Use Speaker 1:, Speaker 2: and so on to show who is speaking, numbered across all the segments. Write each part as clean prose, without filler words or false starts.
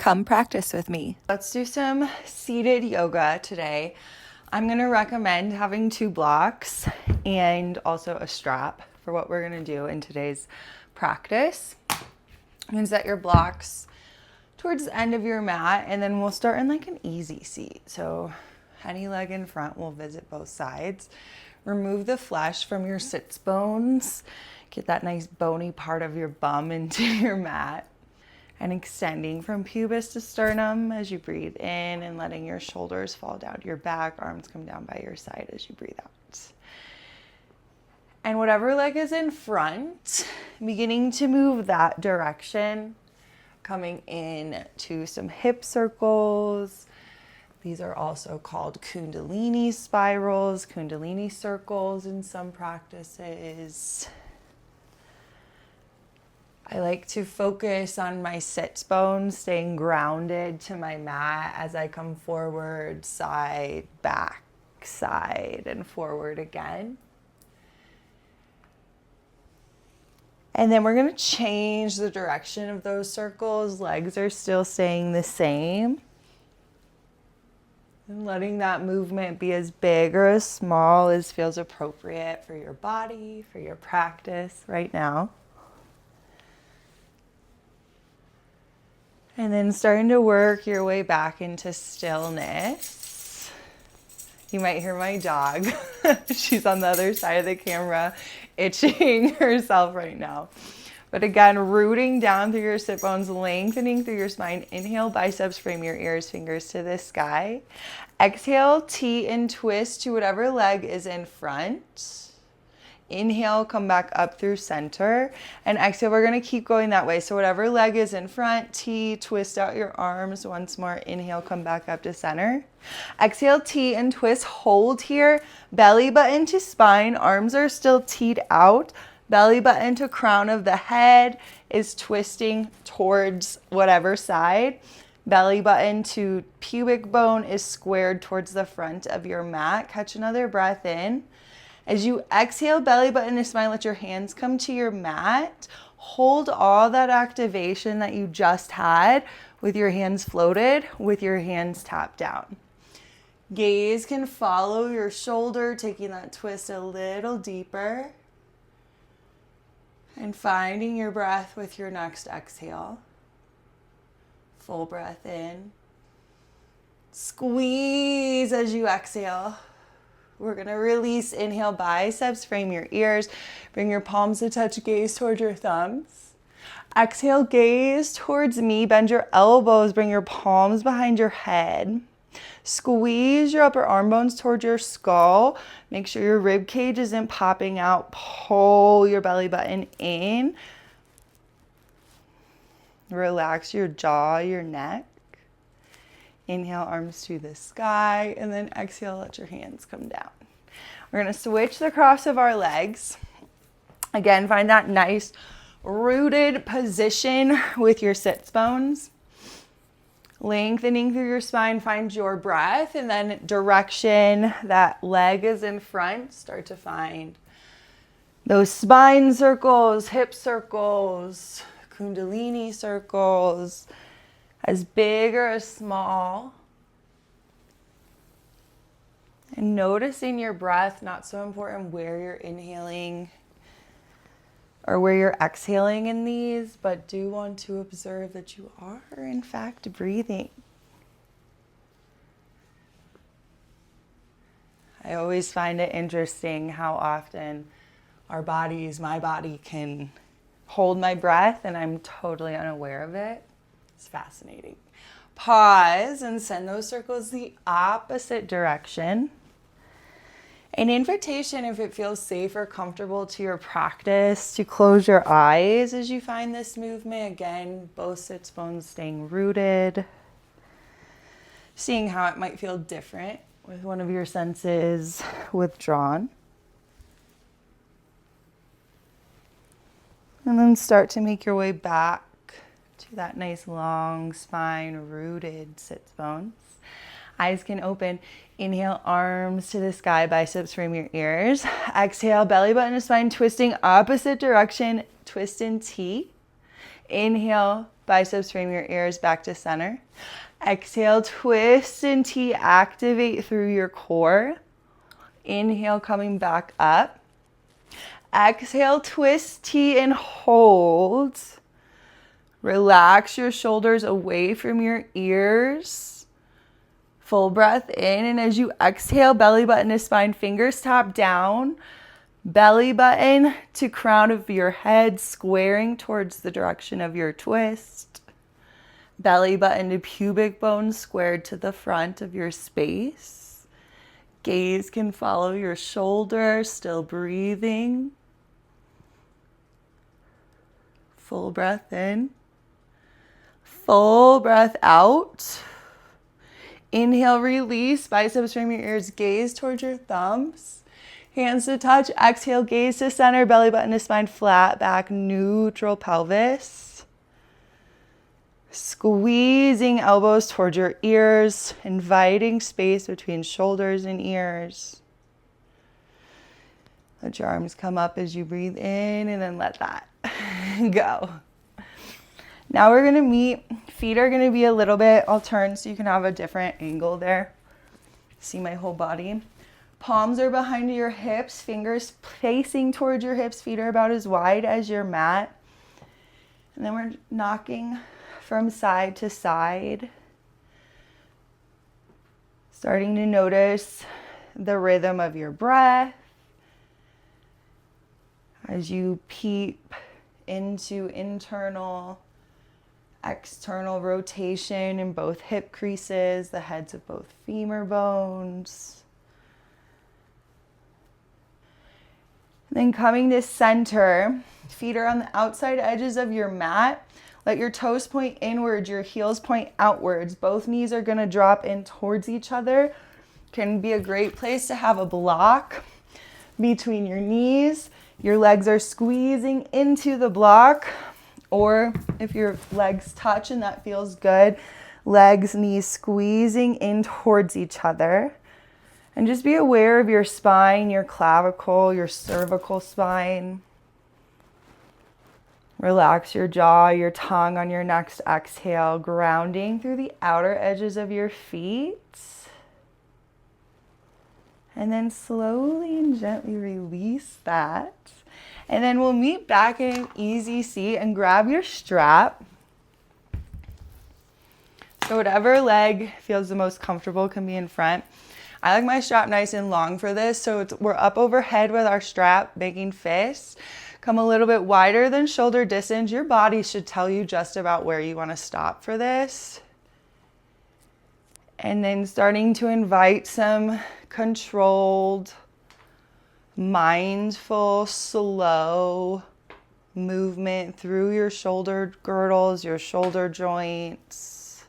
Speaker 1: Come practice with me.
Speaker 2: Let's do some seated yoga today. I'm going to recommend having 2 blocks and also a strap for what we're going to do in today's practice. You can set your blocks towards the end of your mat, and then we'll start in like an easy seat. So any leg in front will visit both sides. Remove the flesh from your sits bones. Get that nice bony part of your bum into your mat. And extending from pubis to sternum as you breathe in, and letting your shoulders fall down to your back, arms come down by your side as you breathe out. And whatever leg is in front, beginning to move that direction, coming in to some hip circles. These are also called Kundalini spirals, Kundalini circles in some practices. I like to focus on my sits bones, staying grounded to my mat as I come forward, side, back, side, and forward again. And then we're going to change the direction of those circles. Legs are still staying the same. And letting that movement be as big or as small as feels appropriate for your body, for your practice right now. And then starting to work your way back into stillness. You might hear my dog. She's on the other side of the camera, itching herself right now. But again, rooting down through your sit bones, lengthening through your spine. Inhale, biceps, frame your ears, fingers to the sky. Exhale, T and twist to whatever leg is in front. Inhale, come back up through center, and exhale, we're going to keep going that way. So whatever leg is in front, T, twist out your arms once more. Inhale, come back up to center. Exhale, T and twist, hold here. Belly button to spine, arms are still teed out. Belly button to crown of the head is twisting towards whatever side. Belly button to pubic bone is squared towards the front of your mat. Catch another breath in. As you exhale, belly button to spine, let your hands come to your mat. Hold all that activation that you just had with your hands floated, with your hands tapped down. Gaze can follow your shoulder, taking that twist a little deeper. And finding your breath with your next exhale. Full breath in. Squeeze as you exhale. We're going to release. Inhale, biceps, frame your ears. Bring your palms to touch, gaze towards your thumbs. Exhale, gaze towards me. Bend your elbows. Bring your palms behind your head. Squeeze your upper arm bones towards your skull. Make sure your rib cage isn't popping out. Pull your belly button in. Relax your jaw, your neck. Inhale, arms to the sky, and then exhale, let your hands come down. We're going to switch the cross of our legs. Again, find that nice rooted position with your sits bones. Lengthening through your spine, find your breath, and then direction that leg is in front. Start to find those spine circles, hip circles, Kundalini circles, as big or as small. And noticing your breath, not so important where you're inhaling or where you're exhaling in these, but do want to observe that you are in fact breathing. I always find it interesting how often our bodies, my body can hold my breath and I'm totally unaware of it. It's fascinating. Pause and send those circles the opposite direction. An invitation, if it feels safe or comfortable to your practice, to close your eyes as you find this movement. Again, both sits bones staying rooted. Seeing how it might feel different with one of your senses withdrawn. And then start to make your way back to that nice long spine rooted sits bones. Eyes can open. Inhale, arms to the sky, biceps frame your ears. Exhale, belly button to spine, twisting opposite direction, twist in T. Inhale, Biceps frame your ears back to center. Exhale, twist and T, activate through your core. Inhale, coming back up. Exhale, twist T and hold. Relax your shoulders away from your ears. Full breath in, and as you exhale, belly button to spine, fingers tap down. Belly button to crown of your head, squaring towards the direction of your twist. Belly button to pubic bone, squared to the front of your space. Gaze can follow your shoulder, still breathing. Full breath in. Full breath out. Inhale, release. Biceps frame your ears, gaze towards your thumbs. Hands to touch. Exhale, gaze to center. Belly button to spine, flat back, neutral pelvis. Squeezing elbows towards your ears, inviting space between shoulders and ears. Let your arms come up as you breathe in, and then let that go. Now we're gonna meet. Feet are gonna be a little bit, I'll turn so you can have a different angle there. See my whole body. Palms are behind your hips, fingers facing towards your hips, feet are about as wide as your mat. And then we're knocking from side to side. Starting to notice the rhythm of your breath as you peep into internal, external rotation in both hip creases, the heads of both femur bones. Then coming to center, feet are on the outside edges of your mat. Let your toes point inwards, your heels point outwards. Both knees are gonna drop in towards each other. Can be a great place to have a block between your knees. Your legs are squeezing into the block, or if your legs touch and that feels good, legs, knees squeezing in towards each other. And just be aware of your spine, your clavicle, your cervical spine. Relax your jaw, your tongue on your next exhale, grounding through the outer edges of your feet. And then slowly and gently release that. And then we'll meet back in an easy seat and grab your strap. So whatever leg feels the most comfortable can be in front. I like my strap nice and long for this, so we're up overhead with our strap, making fists. Come a little bit wider than shoulder distance. Your body should tell you just about where you want to stop for this. And then starting to invite some controlled, mindful, slow movement through your shoulder girdles, your shoulder joints.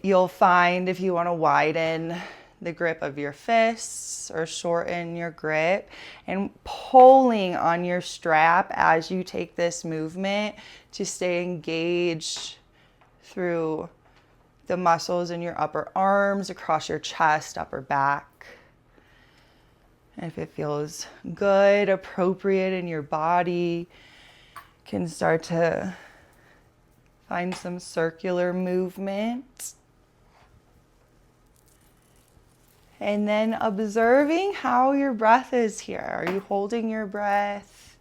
Speaker 2: You'll find if you want to widen the grip of your fists or shorten your grip, and pulling on your strap as you take this movement to stay engaged through the muscles in your upper arms, across your chest, upper back. And if it feels good, appropriate in your body, you can start to find some circular movement. And then observing how your breath is here. Are you holding your breath?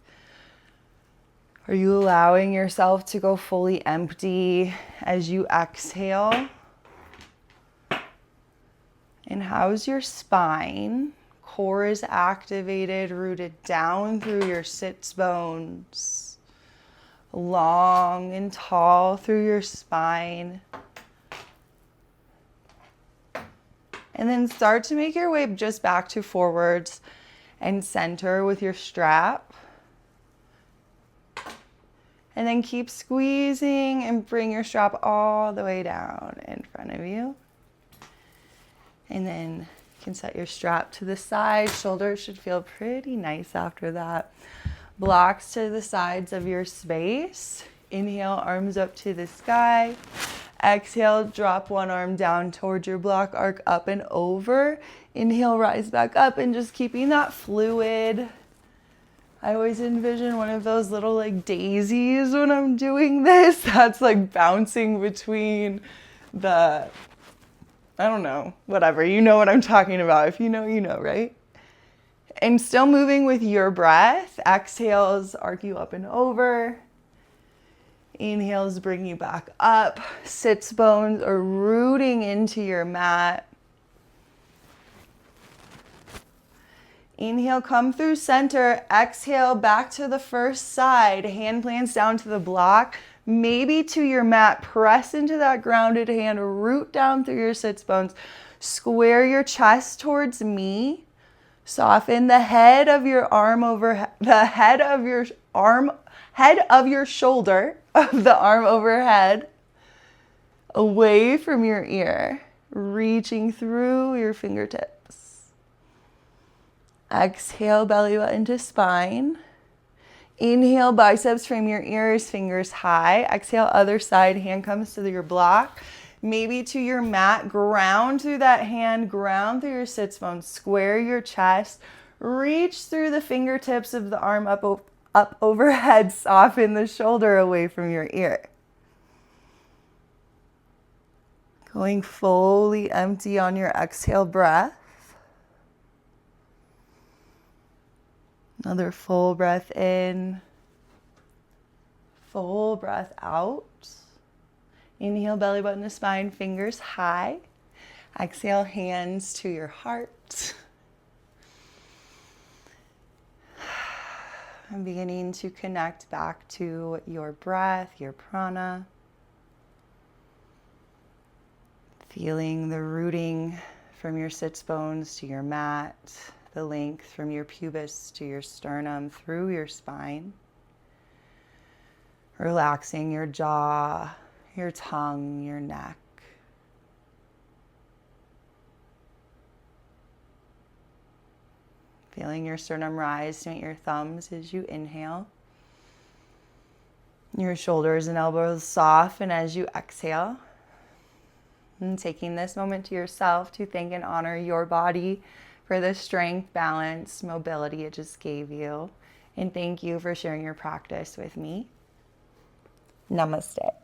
Speaker 2: Are you allowing yourself to go fully empty as you exhale? And how's your spine? Core is activated, rooted down through your sits bones. Long and tall through your spine. And then start to make your way just back to forwards and center with your strap. And then keep squeezing and bring your strap all the way down in front of you. And then you can set your strap to the side. Shoulders should feel pretty nice after that. Blocks to the sides of your space. Inhale, arms up to the sky. Exhale, drop one arm down towards your block, arc up and over. Inhale, rise back up, and just keeping that fluid I always envision one of those little like daisies when I'm doing this. That's like bouncing between the, I don't know, whatever. You know what I'm talking about. If you know, you know, right? And still moving with your breath. Exhales arc you up and over. Inhales bring you back up. Sits bones are rooting into your mat. Inhale, come through center. Exhale, back to the first side. Hand plants down to the block. Maybe to your mat. Press into that grounded hand. Root down through your sits bones. Square your chest towards me. Soften the head of your arm over the head of your arm, head of your shoulder of the arm overhead, away from your ear, reaching through your fingertips. Exhale, belly button to spine. Inhale, biceps frame your ears, fingers high. Exhale, other side, hand comes to your block. Maybe to your mat, ground through that hand, ground through your sits bones, square your chest, reach through the fingertips of the arm up overhead, soften the shoulder away from your ear. Going fully empty on your exhale breath. Another full breath in, full breath out. Inhale, belly button to spine, fingers high. Exhale, hands to your heart. I'm beginning to connect back to your breath, your prana. Feeling the rooting from your sits bones to your mat, the length from your pubis to your sternum through your spine. Relaxing your jaw, your tongue, your neck. Feeling your sternum rise to meet your thumbs as you inhale. Your shoulders and elbows soften as you exhale. And taking this moment to yourself to thank and honor your body for the strength, balance, mobility it just gave you. And thank you for sharing your practice with me. Namaste.